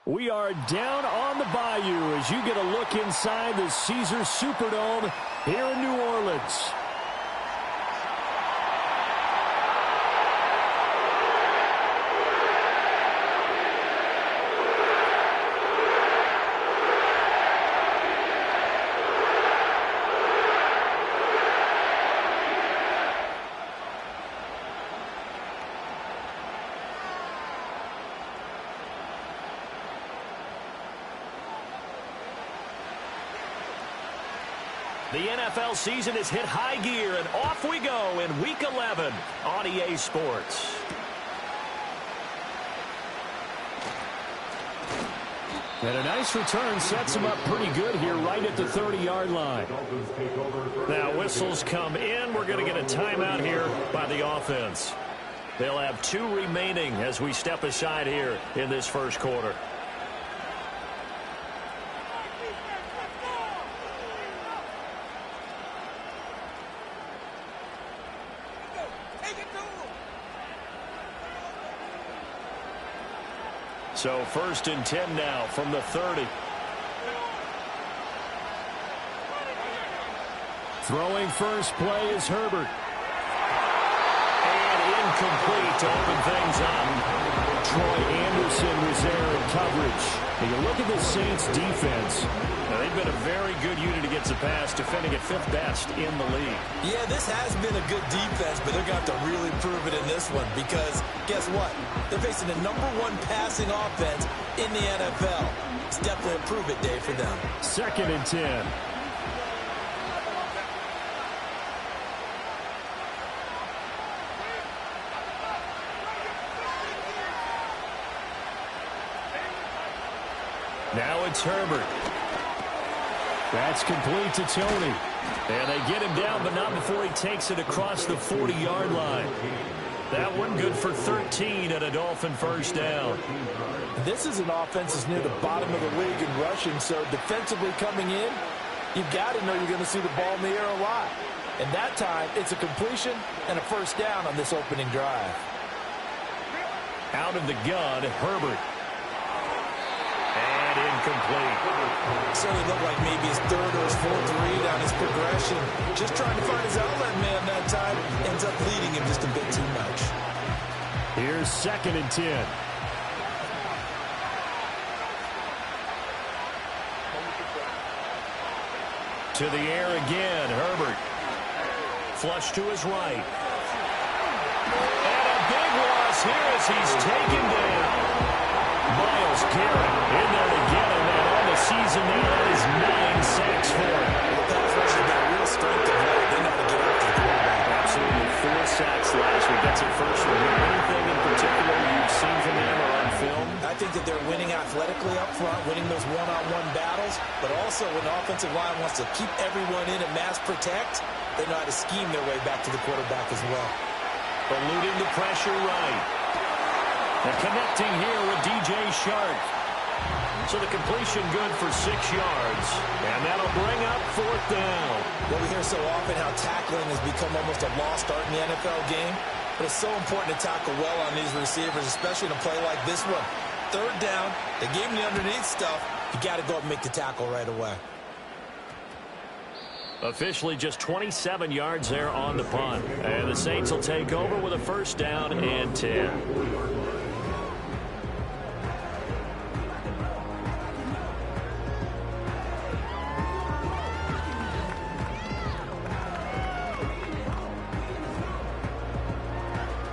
We are down on the bayou as you get a look inside the Caesars Superdome here in New Orleans. The NFL season has hit high gear, and off we go in Week 11 on EA Sports. And a nice return sets him up pretty good here right at the 30-yard line. Now whistles come in. We're going to get a timeout here by the offense. They'll have 2 remaining as we step aside here in this first quarter. So 1st and 10 now from the 30. Throwing first play is Herbert. And incomplete to open things up. Troy Anderson was there in coverage. And you look at the Saints defense. Now, they've been a very good unit against the pass, defending at 5th best in the league. Yeah, this has been a good defense, but they're going to have to really prove it in this one because guess what? They're facing the #1 passing offense in the NFL. It's definitely a prove-it day for them. 2nd and 10. Now it's Herbert. That's complete to Tony. And they get him down, but not before he takes it across the 40-yard line. That one good for 13 and a Dolphin first down. This is an offense that's near the bottom of the league in rushing, so defensively coming in, you've got to know you're going to see the ball in the air a lot. And that time, it's a completion and a first down on this opening drive. Out of the gun, Herbert. And incomplete. Certainly looked like maybe his 3rd or his 4th read on his progression. Just trying to find his outlet man that time. Ends up leading him just a bit too much. Here's 2nd and 10. To the air again, Herbert. Flush to his right. And a big loss here as he's taken down. Myles Garrett in there to get him, and on the season now, that is 9 sacks for him. The pass rush has been a real strength of late. They know how to get after the quarterback. Absolutely 4 sacks last week. That's a first one. Anything in particular you've seen from them or on film? I think that they're winning athletically up front, winning those one-on-one battles, but also when the offensive line wants to keep everyone in and mass protect, they know how to scheme their way back to the quarterback as well. Eluding the pressure right. And connecting here with DJ Shark. So the completion good for 6 yards. And that'll bring up 4th down. Well, we hear so often how tackling has become almost a lost art in the NFL game. But it's so important to tackle well on these receivers, especially in a play like this one. 3rd down, they gave him the underneath stuff. You got to go up and make the tackle right away. Officially just 27 yards there on the punt. And the Saints will take over with a first down and 10.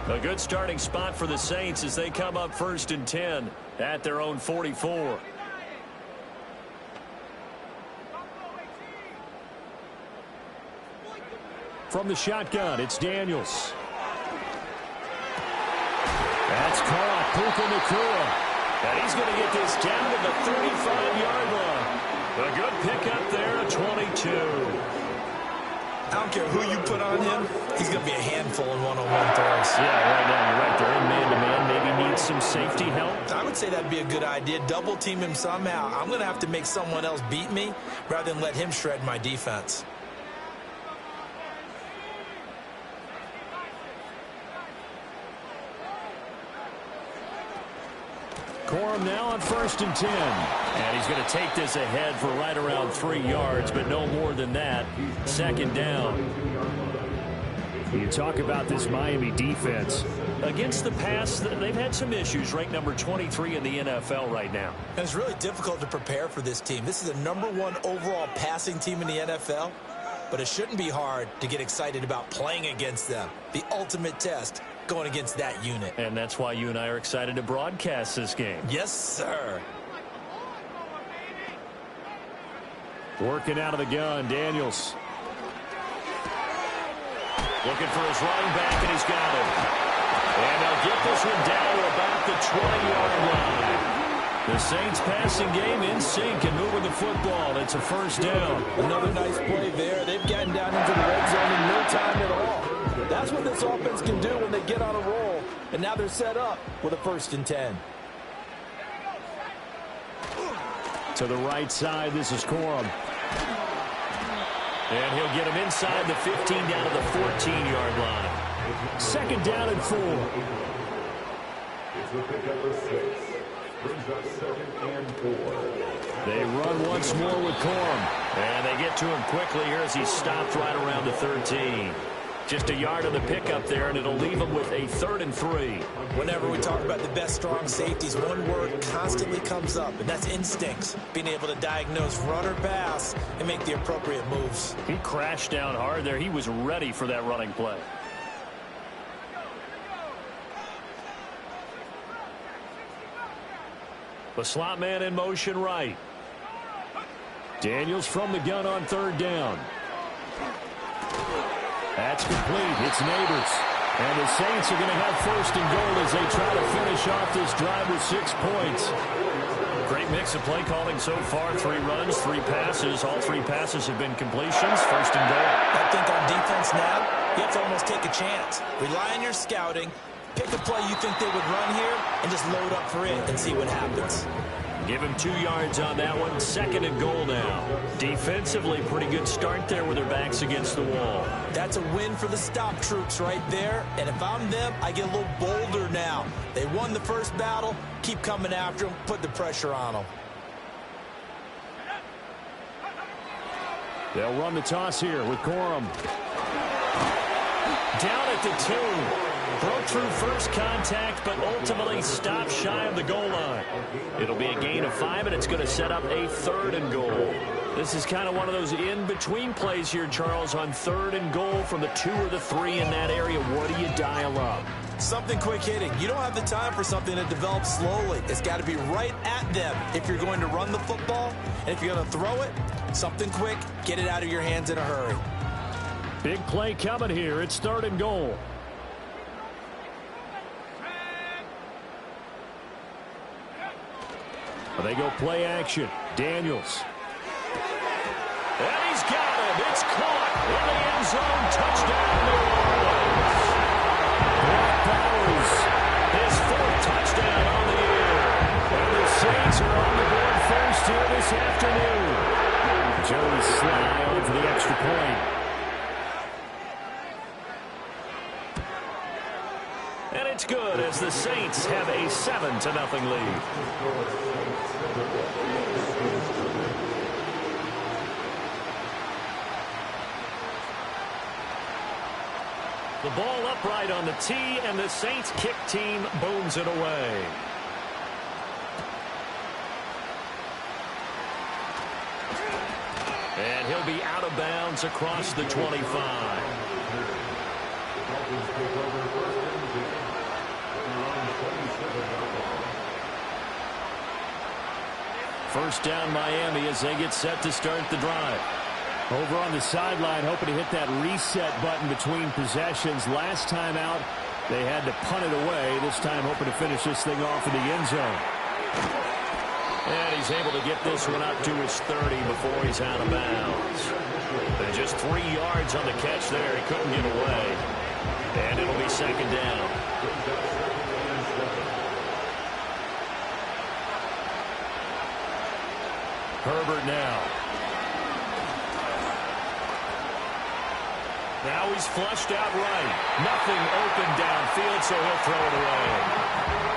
A good starting spot for the Saints as they come up 1st and 10 at their own 44. From the shotgun, it's Daniels. That's caught. Puka Nacua. And he's going to get this down to the 35-yard line. A good pickup there, a 22. I don't care who you put on him, he's going to be a handful in one-on-one throws. Yeah, right now you're right. They're in man-to-man. Maybe needs some safety help. I would say that'd be a good idea. Double team him somehow. I'm going to have to make someone else beat me rather than let him shred my defense. Corum now on 1st and 10. And he's going to take this ahead for right around 3 yards, but no more than that. 2nd down. You talk about this Miami defense. Against the pass, they've had some issues. Ranked number 23 in the NFL right now. And it's really difficult to prepare for this team. This is the #1 overall passing team in the NFL. But it shouldn't be hard to get excited about playing against them. The ultimate test going against that unit. And that's why you and I are excited to broadcast this game. Yes, sir. Working out of the gun, Daniels. Looking for his running back, and he's got him. And they'll get this one down to about the 20-yard line. The Saints passing game in sync and moving the football. It's a 1st down. Another nice play there. They've gotten down into the red zone in no time at all. That's what this offense can do when they get on a roll. And now they're set up with a 1st and 10. To the right side, this is Corum. And he'll get him inside the 15 down to the 14-yard line. 2nd down and 4. They run once more with Corum. And they get to him quickly here as he's stopped right around the 13. Just a yard of the pickup there, and it'll leave him with a 3rd and 3. Whenever we talk about the best strong safeties, one word constantly comes up, and that's instincts. Being able to diagnose run or pass and make the appropriate moves. He crashed down hard there. He was ready for that running play. The slot man in motion right. Daniels from the gun on 3rd down. That's complete. It's Neighbors. And the Saints are going to have 1st and goal as they try to finish off this drive with 6 points. Great mix of play calling so far. 3 runs, 3 passes. All 3 passes have been completions. 1st and goal. I think on defense now, you have to almost take a chance. Rely on your scouting. Pick a play you think they would run here and just load up for it and see what happens. Give him 2 yards on that one. 2nd and goal now. Defensively, pretty good start there with their backs against the wall. That's a win for the stop troops right there. And if I'm them, I get a little bolder now. They won the first battle. Keep coming after them. Put the pressure on them. They'll run the toss here with Corum. Down at the 2. Broke through first contact, but ultimately stopped shy of the goal line. It'll be a gain of 5, and it's going to set up a 3rd and goal. This is kind of one of those in-between plays here, Charles, on 3rd and goal from the 2 or the 3 in that area. What do you dial up? Something quick hitting. You don't have the time for something that develops slowly. It's got to be right at them if you're going to run the football. And if you're going to throw it, something quick, get it out of your hands in a hurry. Big play coming here. It's 3rd and goal. They go play action. Daniels. And he's got him. It's caught in the end zone. Touchdown, New Orleans. Brock Bowers, his 4th touchdown on the year. And the Saints are on the board first here this afternoon. Joey Sly on for the extra point. And it's good as the Saints have a 7-0 lead. The ball upright on the tee, and the Saints kick team booms it away. And he'll be out of bounds across the 25. First down Miami as they get set to start the drive. Over on the sideline, hoping to hit that reset button between possessions. Last time out, they had to punt it away. This time hoping to finish this thing off in the end zone. And he's able to get this one up to his 30 before he's out of bounds. And just 3 yards on the catch there. He couldn't get away. And it'll be 2nd down. Herbert now. Now he's flushed out right. Nothing open downfield, so he'll throw it away.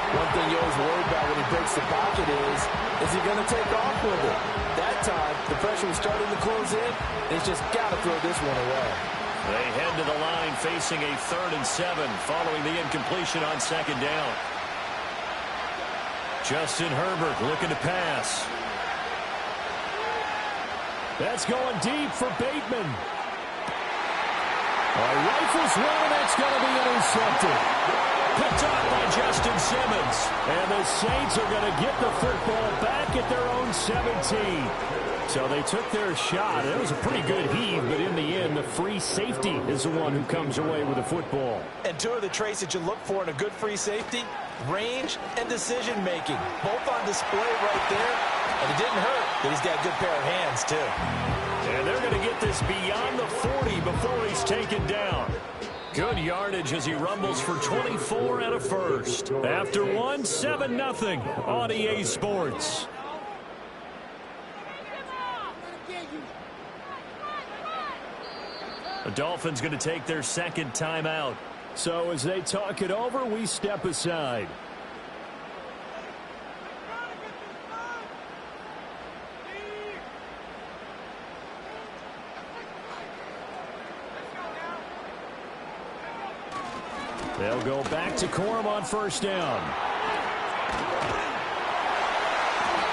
One thing you always worry about when he breaks the pocket is he going to take off with it? That time, the pressure was starting to close in, and he's just got to throw this one away. They head to the line facing a 3rd and 7 following the incompletion on 2nd down. Justin Herbert looking to pass. That's going deep for Bateman. Rifles one, that's going to be intercepted. Picked off by Justin Simmons. And the Saints are going to get the football back at their own 17. So they took their shot. It was a pretty good heave, but in the end, the free safety is the one who comes away with the football. And two of the traits that you look for in a good free safety, range and decision-making. Both on display right there. And it didn't hurt that he's got a good pair of hands, too. And they're going to get this beyond the 40 before he's taken down. Good yardage as he rumbles for 24 and a first. After one, 7-0 on EA Sports. The Dolphins going to take their 2nd timeout. So as they talk it over, we step aside. They'll go back to Corum on 1st down.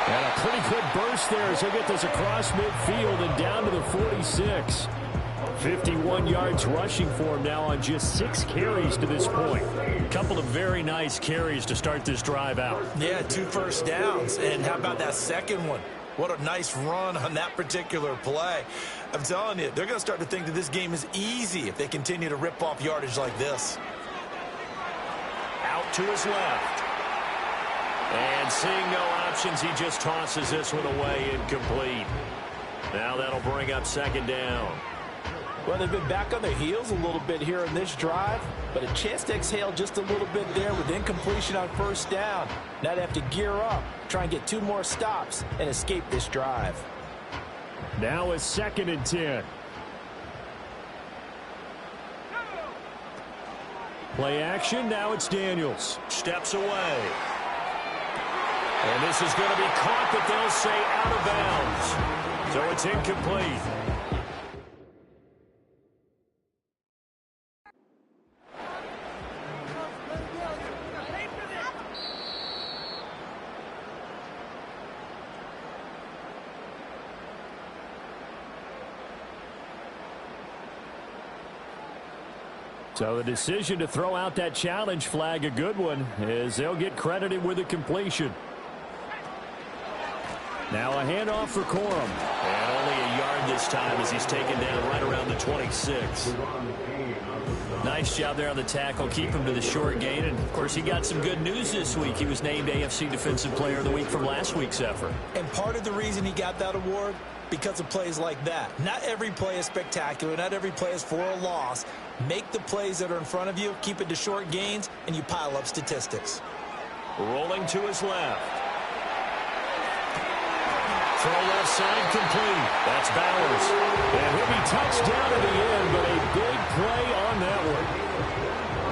And a pretty good burst there as he'll get this across midfield and down to the 46. 51 yards rushing for him now on just 6 carries to this point. A couple of very nice carries to start this drive out. Yeah, 2 first downs. And how about that second one? What a nice run on that particular play. I'm telling you, they're going to start to think that this game is easy if they continue to rip off yardage like this. Out to his left. And seeing no options, he just tosses this one away incomplete. Now that'll bring up 2nd down. Well, they've been back on their heels a little bit here in this drive, but a chance to exhale just a little bit there with incompletion on 1st down. Now they have to gear up, try and get 2 more stops, and escape this drive. Now it's 2nd and 10. Play action, now it's Daniels. Steps away. And this is going to be caught, but they'll say out of bounds. So it's incomplete. So the decision to throw out that challenge flag, a good one, as they'll get credited with a completion. Now a handoff for Corum. And only a yard this time as he's taken down right around the 26. Nice job there on the tackle. Keep him to the short gain. And, of course, he got some good news this week. He was named AFC Defensive Player of the Week from last week's effort. And part of the reason he got that award, because of plays like that. Not every play is spectacular. Not every play is for a loss. Make the plays that are in front of you, keep it to short gains, and you pile up statistics. Rolling to his left. Throw left side complete. That's Bowers. And he'll be touched down at the end, but a big play on that one.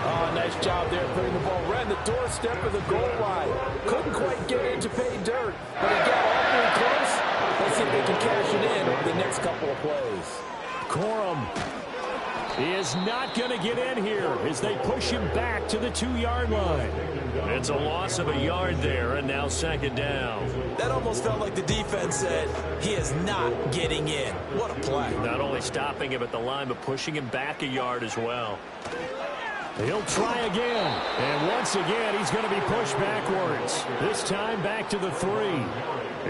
Oh, nice job there putting the ball right on the doorstep of the goal line. Couldn't quite get in to pay dirt, but he got awfully close. Let's see if they can cash it in over the next couple of plays. Corum. He is not going to get in here as they push him back to the 2-yard line. It's a loss of a yard there, and now 2nd down. That almost felt like the defense said, he is not getting in. What a play. Not only stopping him at the line, but pushing him back a yard as well. He'll try again. And once again, he's going to be pushed backwards. This time back to the 3.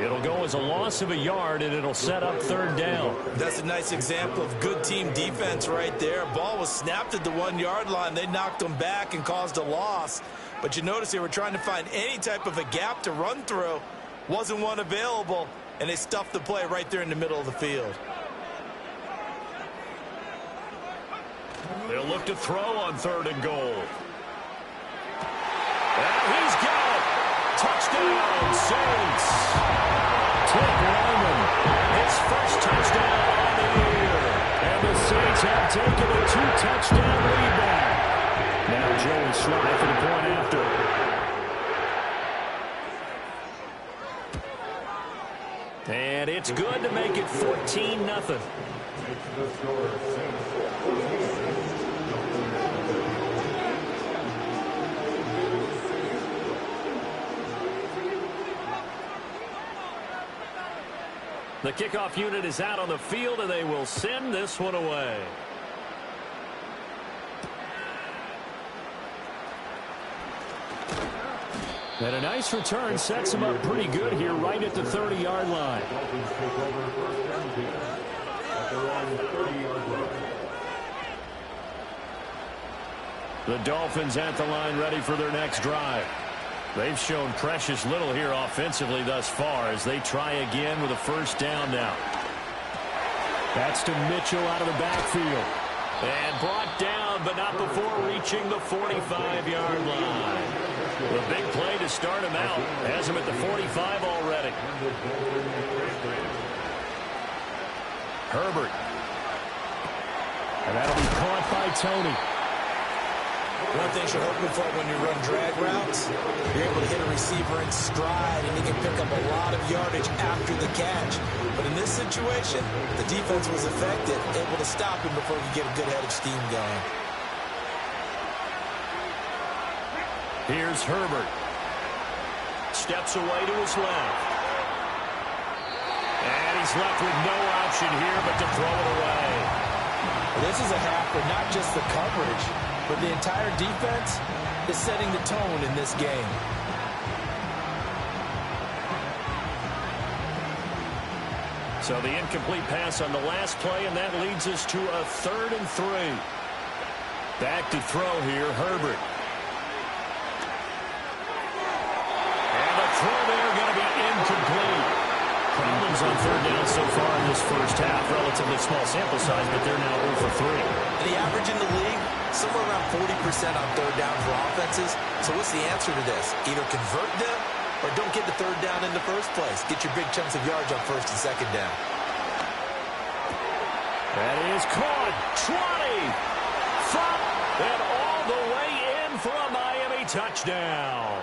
It'll go as a loss of a yard, and it'll set up 3rd down. That's a nice example of good team defense right there. Ball was snapped at the 1-yard line. They knocked them back and caused a loss. But you notice they were trying to find any type of a gap to run through. Wasn't one available, and they stuffed the play right there in the middle of the field. They'll look to throw on 3rd and goal. And he's got it. Touchdown, Saints. Tick Lyman, his first touchdown on the year. And the Saints have taken a try for the point after. And it's good to make it 14-0. The kickoff unit is out on the field, and they will send this one away. And a nice return sets him up pretty good here right at the 30-yard line. The Dolphins at the line ready for their next drive. They've shown precious little here offensively thus far as they try again with a first down now. That's to Mitchell out of the backfield. And brought down, but not before reaching the 45-yard line. The big play to start him out. Has him at the 45 already. Herbert. And that'll be caught by Tony. One thing you're hoping for when you run drag routes, you're able to hit a receiver in stride, and he can pick up a lot of yardage after the catch. But in this situation, the defense was effective, able to stop him before he could get a good head of steam going. Here's Herbert. Steps away to his left. And he's left with no option here but to throw it away. This is a half where not just the coverage, but the entire defense is setting the tone in this game. So the incomplete pass on the last play, and that leads us to a 3rd and 3. Back to throw here, Herbert. And the throw there going to be incomplete. Problems on 3rd down so far in this first half. Relatively small sample size, but they're now 0 for 3. The average in the league, somewhere around 40% on 3rd down for offenses. So what's the answer to this? Either convert them or don't get the 3rd down in the first place. Get your big chunks of yards on 1st and 2nd down. That is caught. 20. From and all the way in for a Miami touchdown.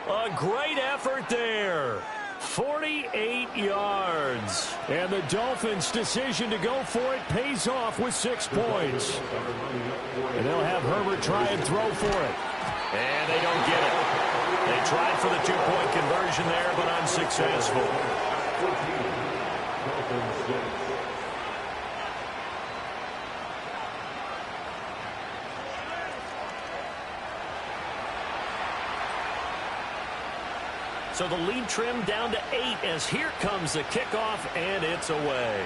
A great effort there. 48 yards. And the Dolphins' decision to go for it pays off with 6 points. And they'll have Herbert try and throw for it. And they don't get it. They tried for the 2-point conversion there, but unsuccessful. So the lead trimmed down to 8 as here comes the kickoff, and it's away.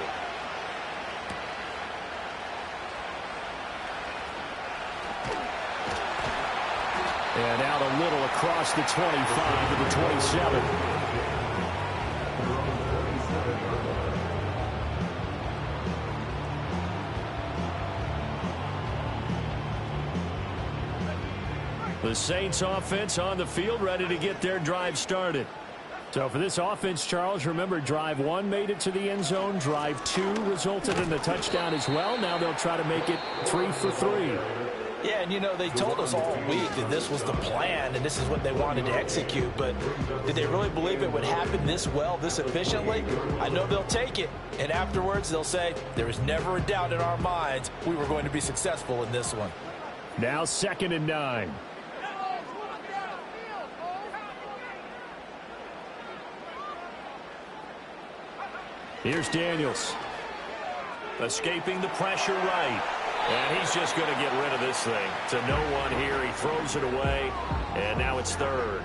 And out a little across the 25 to the 27. The Saints offense on the field, ready to get their drive started. So for this offense, Charles, remember drive 1 made it to the end zone. Drive 2 resulted in a touchdown as well. Now they'll try to make it 3 for 3. Yeah, and you know, they told us all week that this was the plan and this is what they wanted to execute, but did they really believe it would happen this well, this efficiently? I know they'll take it, and afterwards they'll say, there was never a doubt in our minds we were going to be successful in this one. Now 2nd and 9. Here's Daniels. Escaping the pressure right. And he's just going to get rid of this thing. To no one here. He throws it away. And now it's 3rd.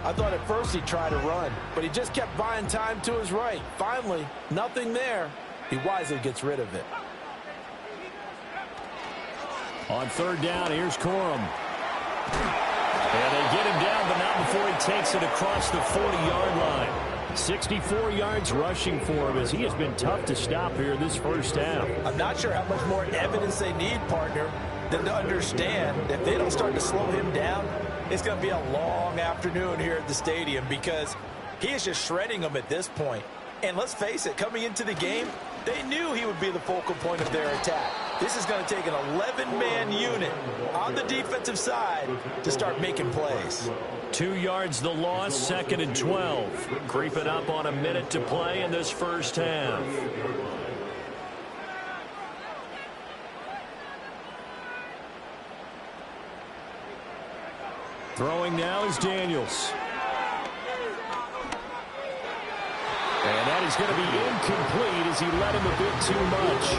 I thought at first he'd try to run, but he just kept buying time to his right. Finally, nothing there. He wisely gets rid of it. On 3rd down, here's Corum. And they get him down, but not before he takes it across the 40-yard line. 64 yards rushing for him as he has been tough to stop here this first half. I'm not sure how much more evidence they need, partner, than to understand that if they don't start to slow him down, it's going to be a long afternoon here at the stadium because he is just shredding them at this point. And let's face it, coming into the game, they knew he would be the focal point of their attack. This is going to take an 11-man unit on the defensive side to start making plays. 2 yards the loss, 2nd and 12. Creeping up on a minute to play in this first half. Throwing now is Daniels. And that is going to be incomplete as he led him a bit too much.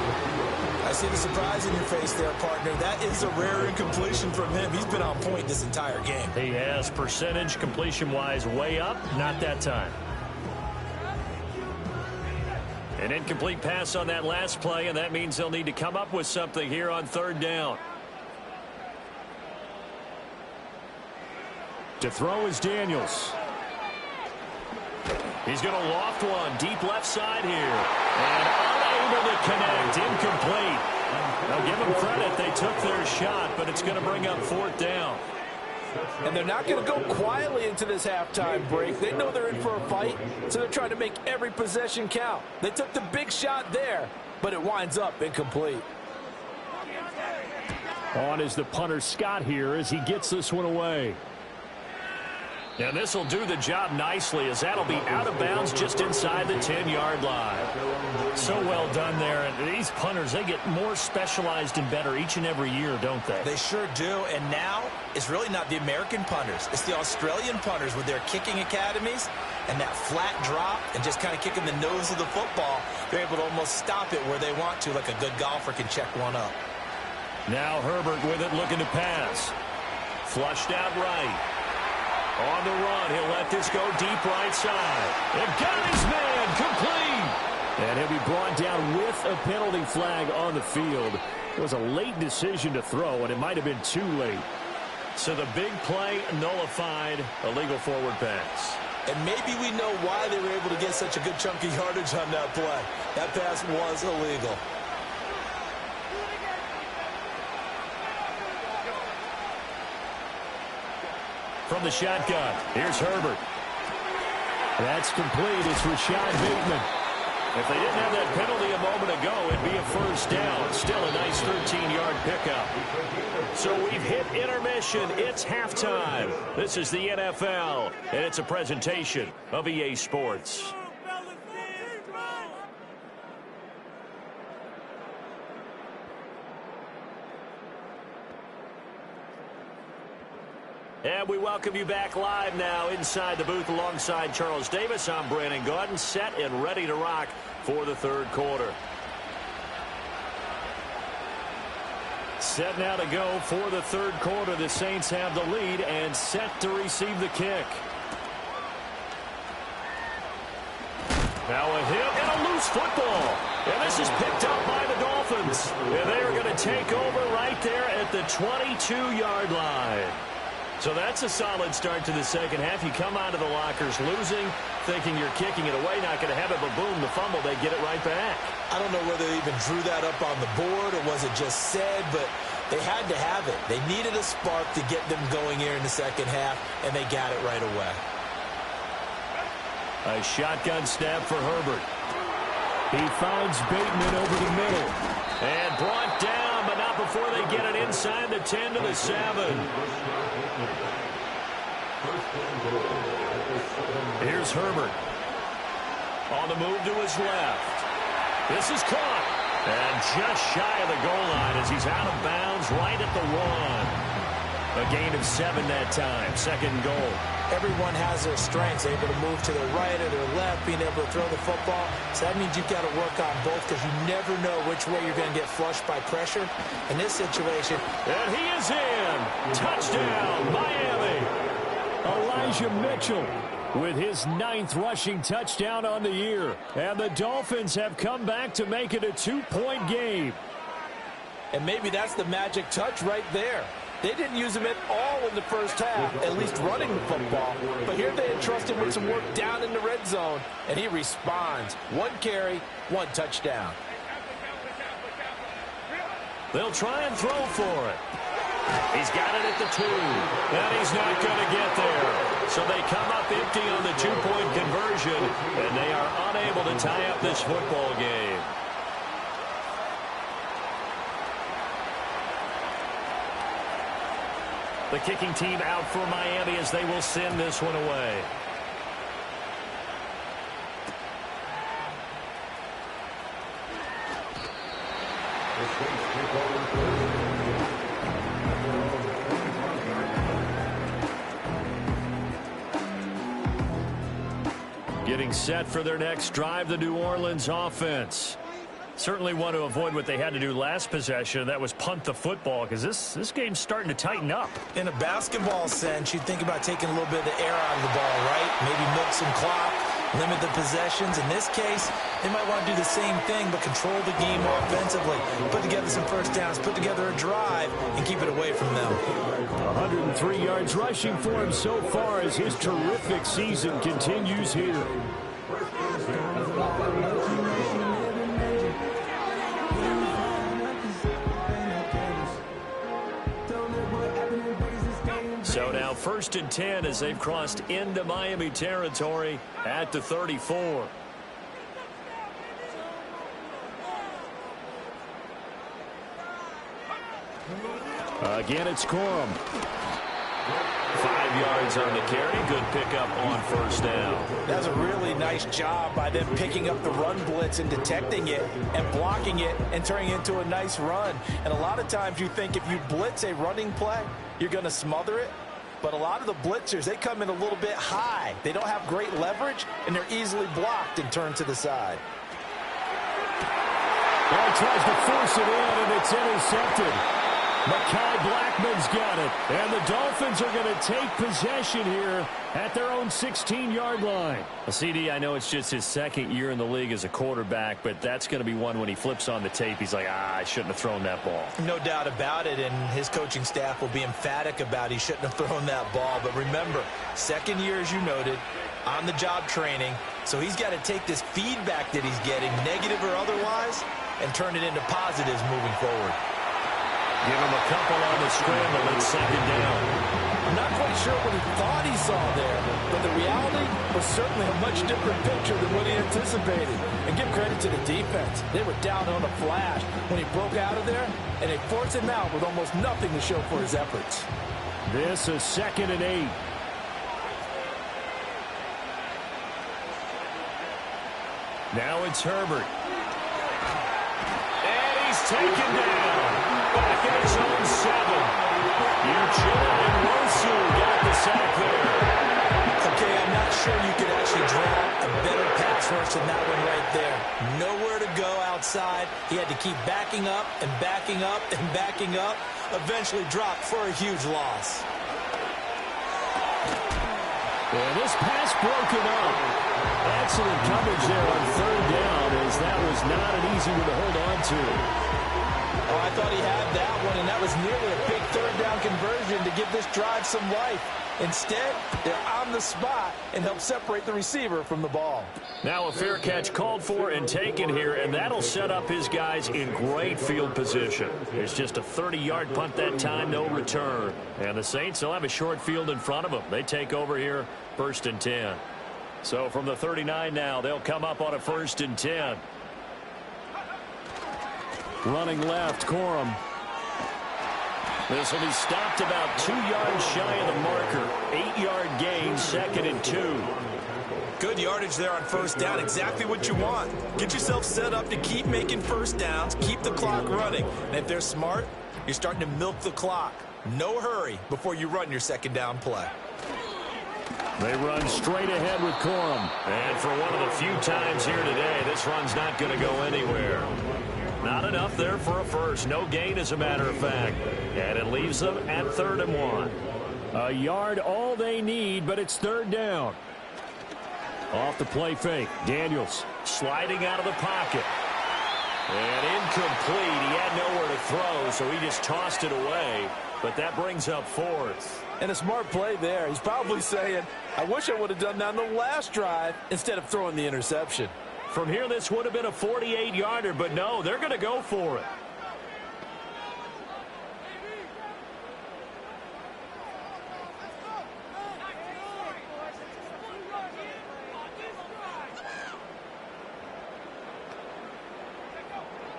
I see the surprise in your face there, partner. That is a rare incompletion from him. He's been on point this entire game. He has percentage completion-wise way up, not that time. An incomplete pass on that last play, and that means they'll need to come up with something here on 3rd down. To throw is Daniels. He's going to loft one deep left side here. And unable to connect. Incomplete. Now give them credit. They took their shot, but it's going to bring up 4th down. And they're not going to go quietly into this halftime break. They know they're in for a fight, so they're trying to make every possession count. They took the big shot there, but it winds up incomplete. On is the punter Scott here as he gets this one away. And this will do the job nicely as that'll be out of bounds just inside the 10-yard line. So well done there. And these punters, they get more specialized and better each and every year, don't they? They sure do. And now it's really not the American punters. It's the Australian punters with their kicking academies and that flat drop and just kind of kicking the nose of the football. They're able to almost stop it where they want to, like a good golfer can check one up. Now Herbert with it, looking to pass. Flushed out right. On the run, he'll let this go deep right side. And got his man, complete. And he'll be brought down with a penalty flag on the field. It was a late decision to throw, and it might have been too late. So the big play nullified, a legal forward pass. And maybe we know why they were able to get such a good chunk of yardage on that play. That pass was illegal. From the shotgun, here's Herbert. That's complete. It's Rashad Bateman. If they didn't have that penalty a moment ago, it'd be a 1st down. Still a nice 13-yard pickup. So we've hit intermission. It's halftime. This is the NFL, and it's a presentation of EA Sports. And we welcome you back live now inside the booth alongside Charles Davis. I'm Brandon Gordon, set and ready to rock for the 3rd quarter. Set now to go for the 3rd quarter. The Saints have the lead and set to receive the kick. Now a hit and a loose football. And this is picked up by the Dolphins. And they are going to take over right there at the 22-yard line. So that's a solid start to the 2nd half. You come out of the lockers losing, thinking you're kicking it away, not going to have it, but boom, the fumble, they get it right back. I don't know whether they even drew that up on the board or was it just said, but they had to have it. They needed a spark to get them going here in the 2nd half, and they got it right away. A shotgun snap for Herbert. He finds Bateman over the middle. And brought down, but not before they get it inside the 10 to the 7. Here's Herbert. On the move to his left. This is caught. And just shy of the goal line as he's out of bounds right at the 1. A gain of 7 that time. 2nd goal. Everyone has their strengths, able to move to their right or their left, being able to throw the football. So that means you've got to work on both because you never know which way you're going to get flushed by pressure. In this situation. And he is in. Touchdown, Miami. Elijah Mitchell with his 9th rushing touchdown on the year. And the Dolphins have come back to make it a 2-point game. And maybe that's the magic touch right there. They didn't use him at all in the first half, at least running the football. But here they entrust him with some work down in the red zone, and he responds. 1 carry, 1 touchdown. They'll try and throw for it. He's got it at the 2. And he's not going to get there. So they come up empty on the 2-point conversion, and they are unable to tie up this football game. The kicking team out for Miami as they will send this one away. Getting set for their next drive, the New Orleans offense. Certainly want to avoid what they had to do last possession. That was punt the football, because this game's starting to tighten up. In a basketball sense, you think about taking a little bit of the air out of the ball, right? Maybe milk some clock, limit the possessions. In this case, they might want to do the same thing, but control the game offensively. Put together some first downs, put together a drive, and keep it away from them. 103 yards rushing for him so far as his terrific season continues here. So now 1st and 10 as they've crossed into Miami territory at the 34. Again, it's Corum. 5 yards on the carry. Good pickup on first down. That's a really nice job by them picking up the run blitz and detecting it and blocking it and turning it into a nice run. And a lot of times you think if you blitz a running play, you're going to smother it. But a lot of the blitzers, they come in a little bit high. They don't have great leverage, and they're easily blocked and turned to the side. Well, he tries to force it in, and it's intercepted. Mekhi Blackman's got it. And the Dolphins are going to take possession here at their own 16-yard line. CD, I know it's just his second year in the league as a quarterback, but that's going to be one when he flips on the tape. He's like, I shouldn't have thrown that ball. No doubt about it, and his coaching staff will be emphatic about he shouldn't have thrown that ball. But remember, second year, as you noted, on-the-job training, so he's got to take this feedback that he's getting, negative or otherwise, and turn it into positives moving forward. Give him a couple on the scramble and 2nd down. I'm not quite sure what he thought he saw there, but the reality was certainly a much different picture than what he anticipated. And give credit to the defense. They were down on a flash when he broke out of there, and they forced him out with almost nothing to show for his efforts. This is 2nd and 8. Now it's Herbert. And he's taken down. Back in his own 7. Uchenna Nwosu got the sack there. Okay, I'm not sure you could actually draw a better pass rush than that one right there. Nowhere to go outside. He had to keep backing up and backing up and backing up. Eventually dropped for a huge loss. And this pass broken up. Excellent coverage there on 3rd down, as that was not an easy one to hold on to. Oh, I thought he had that one, and that was nearly a big 3rd down conversion to give this drive some life. Instead, they're on the spot and help separate the receiver from the ball. Now a fair catch called for and taken here, and that'll set up his guys in great field position. It's just a 30-yard punt that time, no return. And the Saints will have a short field in front of them. They take over here, 1st and 10. So from the 39 now, they'll come up on a 1st and 10. Running left, Corum. This will be stopped about 2 yards shy of the marker. 8-yard gain, 2nd and 2. Good yardage there on 1st down. Exactly what you want. Get yourself set up to keep making first downs, keep the clock running. And if they're smart, you're starting to milk the clock. No hurry before you run your 2nd down play. They run straight ahead with Corum. And for one of the few times here today, this run's not going to go anywhere. Not enough there for a first. No gain, as a matter of fact. And it leaves them at 3rd and 1. A yard all they need, but it's 3rd down. Off the play fake, Daniels. Sliding out of the pocket. And incomplete. He had nowhere to throw, so he just tossed it away. But that brings up 4th. And a smart play there. He's probably saying, I wish I would have done that on the last drive instead of throwing the interception. From here, this would have been a 48-yarder, but no, they're going to go for it.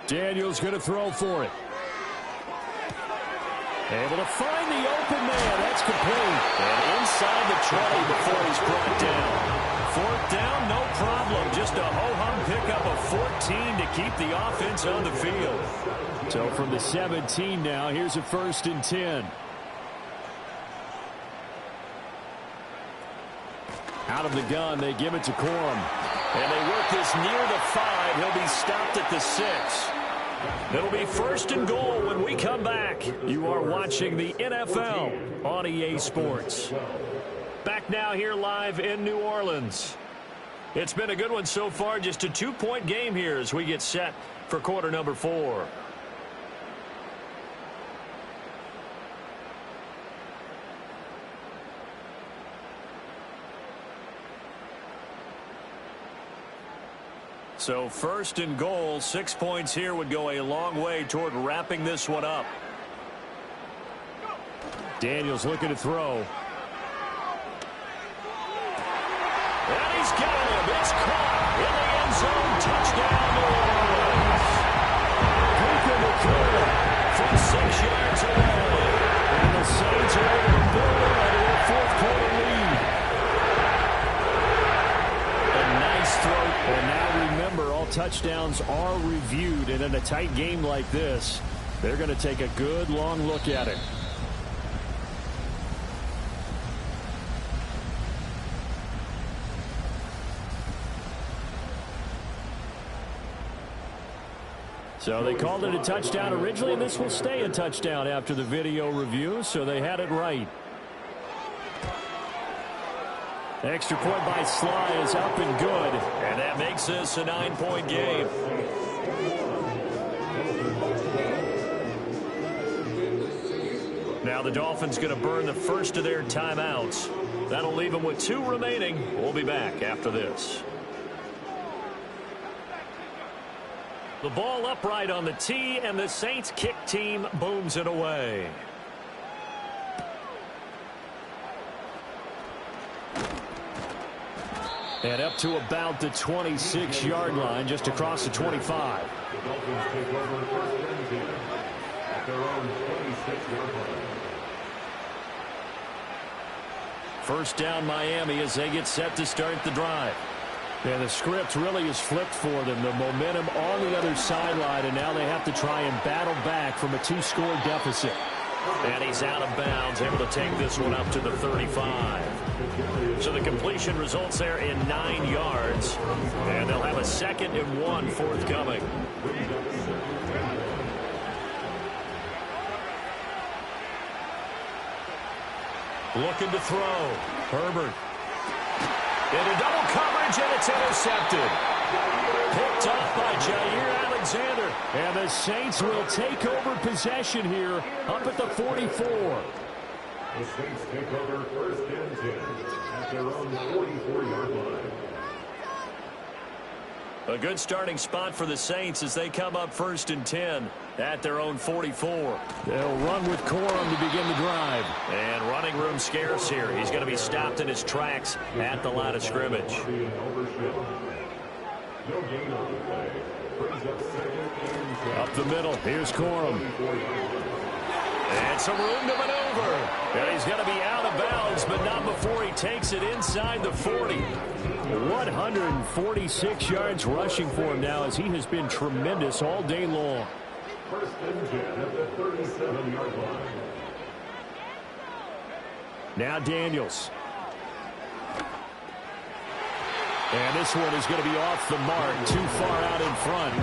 Daniels going to throw for it. Able to find the open man. That's complete. And inside the 20 before he's brought down. Fourth down, no problem. Just a ho-hum pickup of 14 to keep the offense on the field. So from the 17 now, here's a 1st and 10. Out of the gun, they give it to Corum. And they work this near the 5. He'll be stopped at the 6. It'll be 1st and goal when we come back. You are watching the NFL on EA Sports. Back now here live in New Orleans. It's been a good one so far. Just a 2-point game here as we get set for quarter number 4. So 1st and goal, 6 points here would go a long way toward wrapping this one up. Daniels looking to throw. And he's got him. It's caught in the end zone. Touchdown, New Orleans. Puka Nacua From 6 yards away. And the Saints are able to build on to a 4th-quarter lead. A nice throw. And now remember, all touchdowns are reviewed. And in a tight game like this, they're going to take a good long look at it. So they called it a touchdown originally, and this will stay a touchdown after the video review, so they had it right. Extra point by Sly is up and good. And that makes this a 9-point game. Now the Dolphins going to burn the first of their timeouts. That'll leave them with 2 remaining. We'll be back after this. The ball upright on the tee, and the Saints kick team booms it away. And up to about the 26-yard line, just across the 25. First down Miami as they get set to start the drive. And the script really is flipped for them. The momentum on the other sideline, and now they have to try and battle back from a 2-score deficit. And he's out of bounds, able to take this one up to the 35. So the completion results there in 9 yards. And they'll have a 2nd and 1 forthcoming. Looking to throw. Herbert. Into double coverage, and it's intercepted. Picked off by Jair Alexander. And the Saints will take over possession here up at the 44. The Saints take over 1st and 10 at their own 44-yard line. A good starting spot for the Saints as they come up 1st and 10 at their own 44. They'll run with Corum to begin the drive. And running room scarce here. He's going to be stopped in his tracks at the line of scrimmage. No gain on the play. Brings up 2nd and 10. Up the middle, here's Corum. And some room to maneuver. And he's going to be out of bounds, but not before he takes it inside the 40. 146 yards rushing for him now as he has been tremendous all day long. 1st and 10 at the 37-yard line. Now Daniels. And this one is going to be off the mark, too far out in front.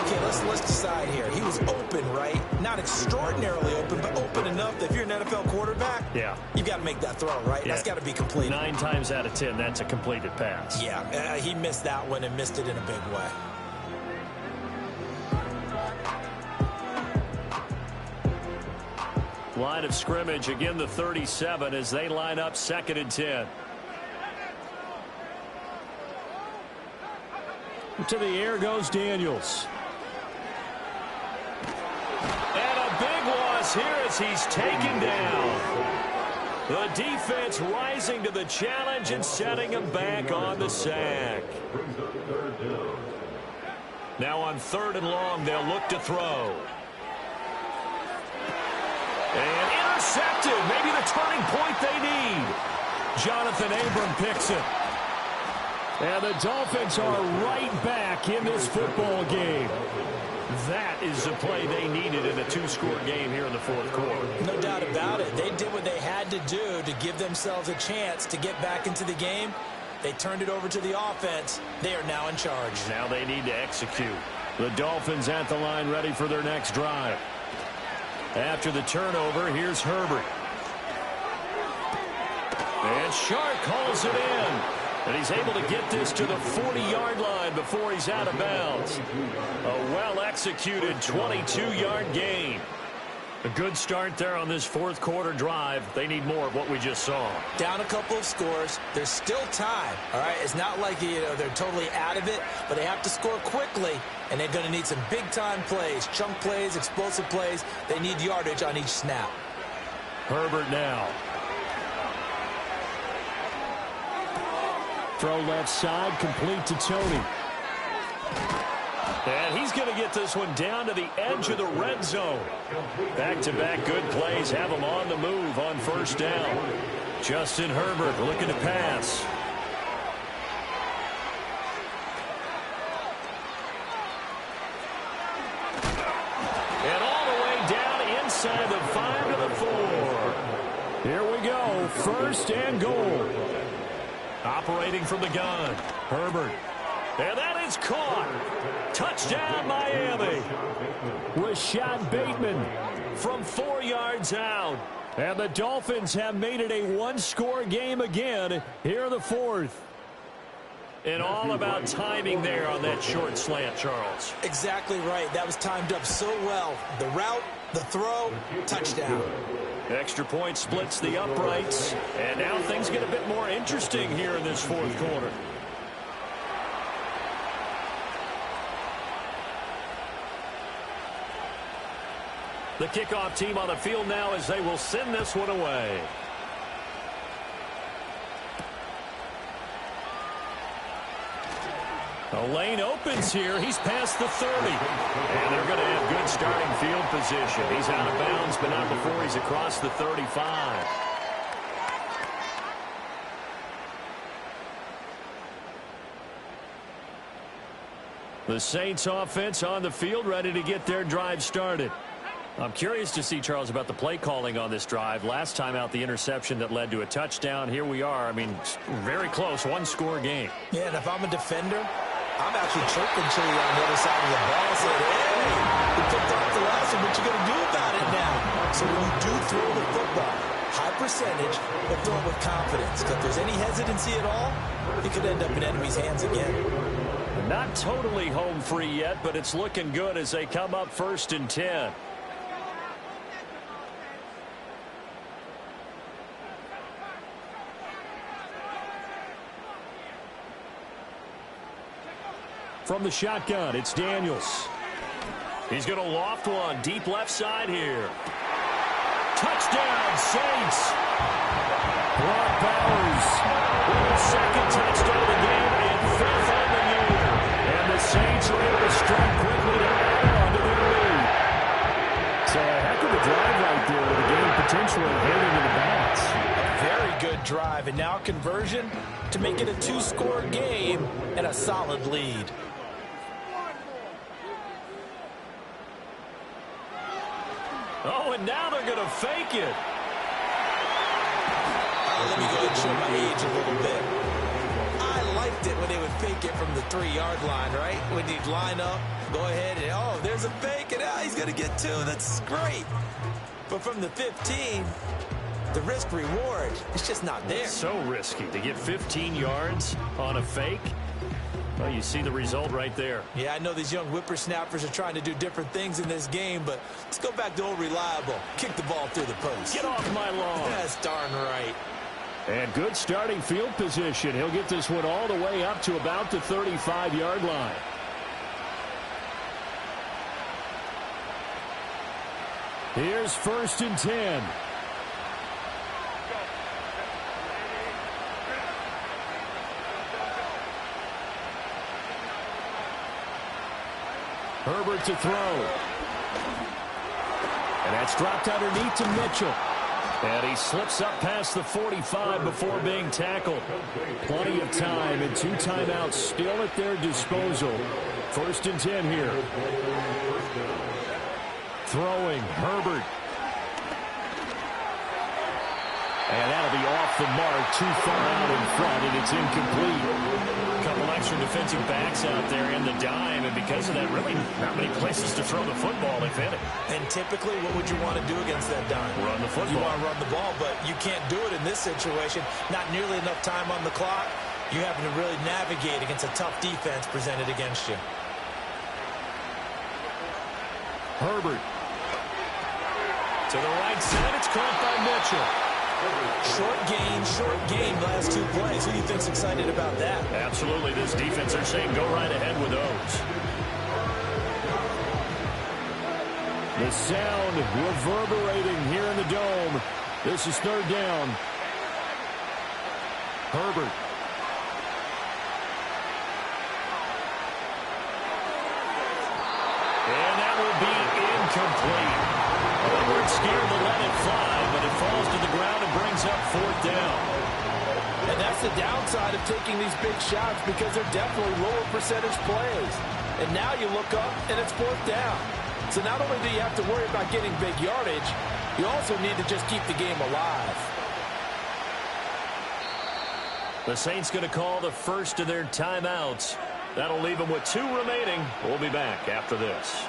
Okay, let's decide here. He was open, right? Not extraordinarily open, but open enough that if you're an NFL quarterback, Yeah. you've got to make that throw, right? Yeah. That's got to be completed. 9 times out of 10, that's a completed pass. Yeah, he missed that one and missed it in a big way. Line of scrimmage, again the 37 as they line up 2nd and 10. To the air goes Daniels. And a big loss here as he's taken down. The defense rising to the challenge and setting him back on the sack. Now on 3rd and long, they'll look to throw. And intercepted. Maybe the turning point they need. Jonathan Abram picks it. And the Dolphins are right back in this football game. That is the play they needed in a two-score game here in the fourth quarter. No doubt about it. They did what they had to do to give themselves a chance to get back into the game. They turned it over to the offense. They are now in charge. Now they need to execute. The Dolphins at the line ready for their next drive. After the turnover, here's Herbert. And Shark calls it in. And he's able to get this to the 40-yard line before he's out of bounds. A well-executed 22-yard gain. A good start there on this fourth quarter drive. They need more of what we just saw. Down a couple of scores. There's still time. All right, it's not like they're totally out of it, but they have to score quickly, and they're going to need some big-time plays, chunk plays, explosive plays. They need yardage on each snap. Herbert now. Throw left side, complete to Tony. And he's going to get this one down to the edge of the red zone. Back-to-back good plays have him on the move on first down. Justin Herbert looking to pass. And all the way down inside the 5 to the 4. Here we go, first and goal. Operating from the gun, Herbert. And that is caught. Touchdown, Miami. Rashad Bateman from 4 yards out. And the Dolphins have made it a one-score game again here in the fourth. And all about timing there on that short slant, Charles. Exactly right. That was timed up so well. The route, the throw, touchdown. Extra point splits the uprights. And now things get a bit more interesting here in this fourth quarter. The kickoff team on the field now as they will send this one away. A lane opens here. He's past the 30. And they're going to have good starting field position. He's out of bounds, but not before he's across the 35. The Saints offense on the field, ready to get their drive started. I'm curious to see, Charles, about the play calling on this drive. Last time out, the interception that led to a touchdown. Here we are. I mean, very close, one-score game. Yeah, and if I'm a defender, I'm actually chirping to you on the other side of the ball, saying, hey, you picked off the last one, what you going to do about it now? So when you do throw the football, high percentage, but throw it with confidence. Because if there's any hesitancy at all, it could end up in enemy's hands again. Not totally home free yet, but it's looking good as they come up 1st and 10. From the shotgun, it's Daniels. He's going to loft one deep left side here. Touchdown, Saints. Brock Bowers with the second touchdown of the game and 5th on the year. And the Saints are able to strike quickly to add on to their lead. So a heck of a drive right there with the game potentially heading in the balance. A very good drive, and now conversion to make it a 2-score game and a solid lead. Oh, and now they're going to fake it. Let me go ahead and show my age a little bit. I liked it when they would fake it from the 3-yard line, right? When you'd line up, go ahead and, oh, there's a fake, and he's going to get 2. That's great. But from the 15, the risk-reward is just not there. So risky to get 15 yards on a fake. Well, you see the result right there. Yeah, I know these young whippersnappers are trying to do different things in this game, but let's go back to old reliable. Kick the ball through the post. Get off my lawn. That's darn right. And good starting field position. He'll get this one all the way up to about the 35-yard line. Here's 1st and 10. Herbert to throw. That's dropped underneath to Mitchell. And he slips up past the 45 before being tackled. Plenty of time and 2 timeouts still at their disposal. 1st and 10 here. Throwing, Herbert. And that'll be off the mark, too far out in front, and it's incomplete. A couple extra defensive backs out there in the dime, and because of that, really not many places to throw the football, if any. And typically, what would you want to do against that dime? Run the football. You want to run the ball, but you can't do it in this situation. Not nearly enough time on the clock. You having to really navigate against a tough defense presented against you. Herbert. To the right side, it's caught by Mitchell. Short gain, last 2 plays. Who do you think's excited about that? Absolutely. This defense are saying go right ahead with those. The sound reverberating here in the dome. This is 3rd down. Herbert. And that will be incomplete. They weren't scared to let it fly, but it falls to the ground and brings up 4th down. And that's the downside of taking these big shots because they're definitely lower percentage plays. And now you look up, and it's 4th down. So not only do you have to worry about getting big yardage, you also need to just keep the game alive. The Saints going to call the first of their timeouts. That'll leave them with 2 remaining. We'll be back after this.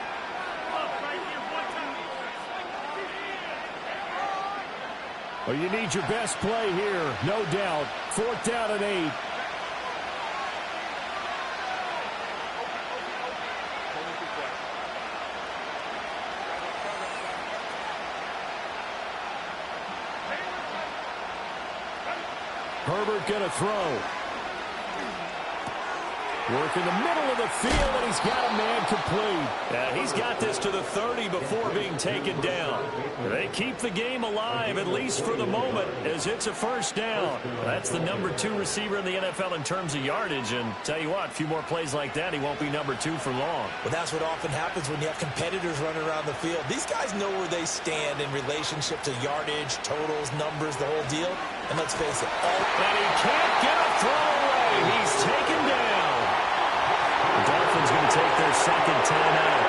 Well, you need your best play here, no doubt. 4th down and 8. Herbert going to throw. Work in the middle of the field, and he's got a man complete. He's got this to the 30 before being taken down. They keep the game alive, at least for the moment, as it's a 1st down. That's the number 2 receiver in the NFL in terms of yardage, and tell you what, a few more plays like that, he won't be number 2 for long. Well, that's what often happens when you have competitors running around the field. These guys know where they stand in relationship to yardage, totals, numbers, the whole deal. And let's face it, and he can't get a throw away. He's taken down. The Dolphins going to take their 2nd timeout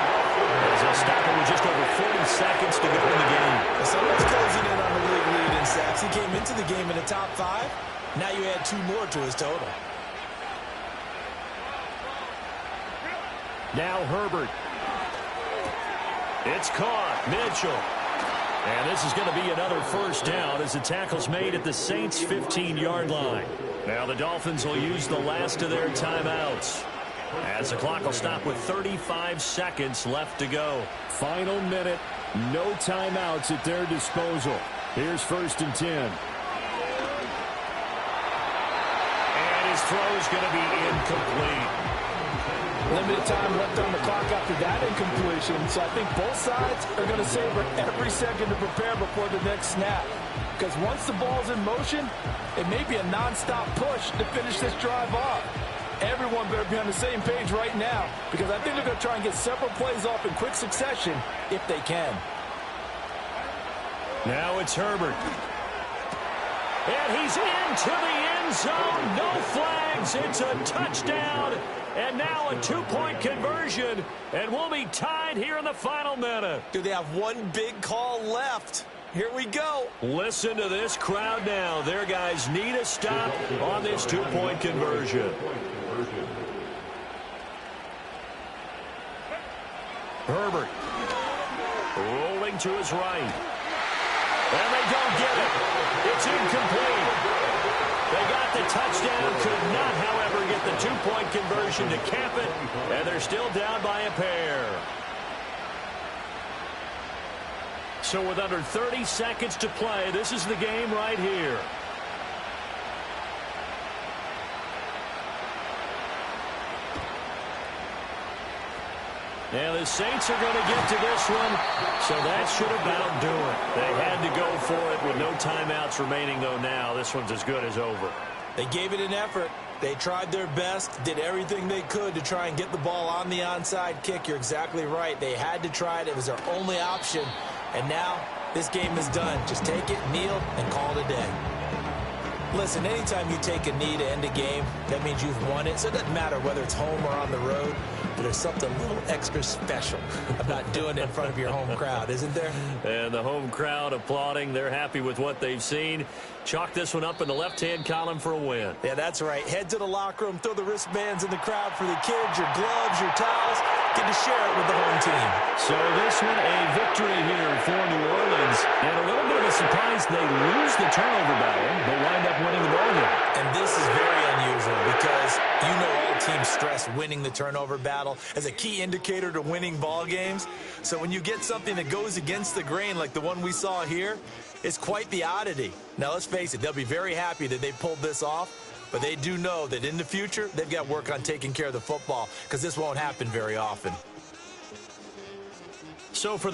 as they'll stop it with just over 40 seconds to go in the game. Someone's closing in on the league lead in sacks. He came into the game in the top 5. Now you add 2 more to his total. Now Herbert. It's caught. Mitchell. And this is going to be another 1st down as the tackle's made at the Saints' 15-yard line. Now the Dolphins will use the last of their timeouts, as the clock will stop with 35 seconds left to go. Final minute, no timeouts at their disposal. Here's 1st and 10. And his throw is going to be incomplete. Limited time left on the clock after that incompletion, so I think both sides are going to savor every second to prepare before the next snap. Because once the ball's in motion, it may be a non-stop push to finish this drive off. Everyone better be on the same page right now, because I think they're going to try and get several plays off in quick succession if they can. Now it's Herbert. And he's into the end zone. No flags. It's a touchdown. And now a 2-point conversion. And we'll be tied here in the final minute. Do they have one big call left? Here we go. Listen to this crowd now. Their guys need a stop on this 2-point conversion. Herbert. Rolling to his right. And they don't get it. It's incomplete. They got the touchdown, could not, however, get the 2-point conversion to cap it, and they're still down by a pair. So with under 30 seconds to play, this is the game right here. And the Saints are going to get to this one, so that should about do it. They had to go for it with no timeouts remaining, though now. This one's as good as over. They gave it an effort. They tried their best, did everything they could to try and get the ball on the onside kick. You're exactly right. They had to try it. It was their only option. And now, this game is done. Just take it, kneel, and call it a day. Listen, anytime you take a knee to end a game, that means you've won it. So it doesn't matter whether it's home or on the road, but there's something a little extra special about doing it in front of your home crowd, isn't there? And the home crowd applauding. They're happy with what they've seen. Chalk this one up in the left-hand column for a win. Yeah, that's right. Head to the locker room, throw the wristbands in the crowd for the kids, your gloves, your towels. Get to share it with the home team. So this one, a victory here for New Orleans. And a little bit of a surprise, they lose the turnover battle, but wind up winning the ball game. And this is very unusual because you know all teams stress winning the turnover battle as a key indicator to winning ball games. So when you get something that goes against the grain like the one we saw here, it's quite the oddity. Now, let's face it, they'll be very happy that they pulled this off, but they do know that in the future, they've got to work on taking care of the football because this won't happen very often. So for the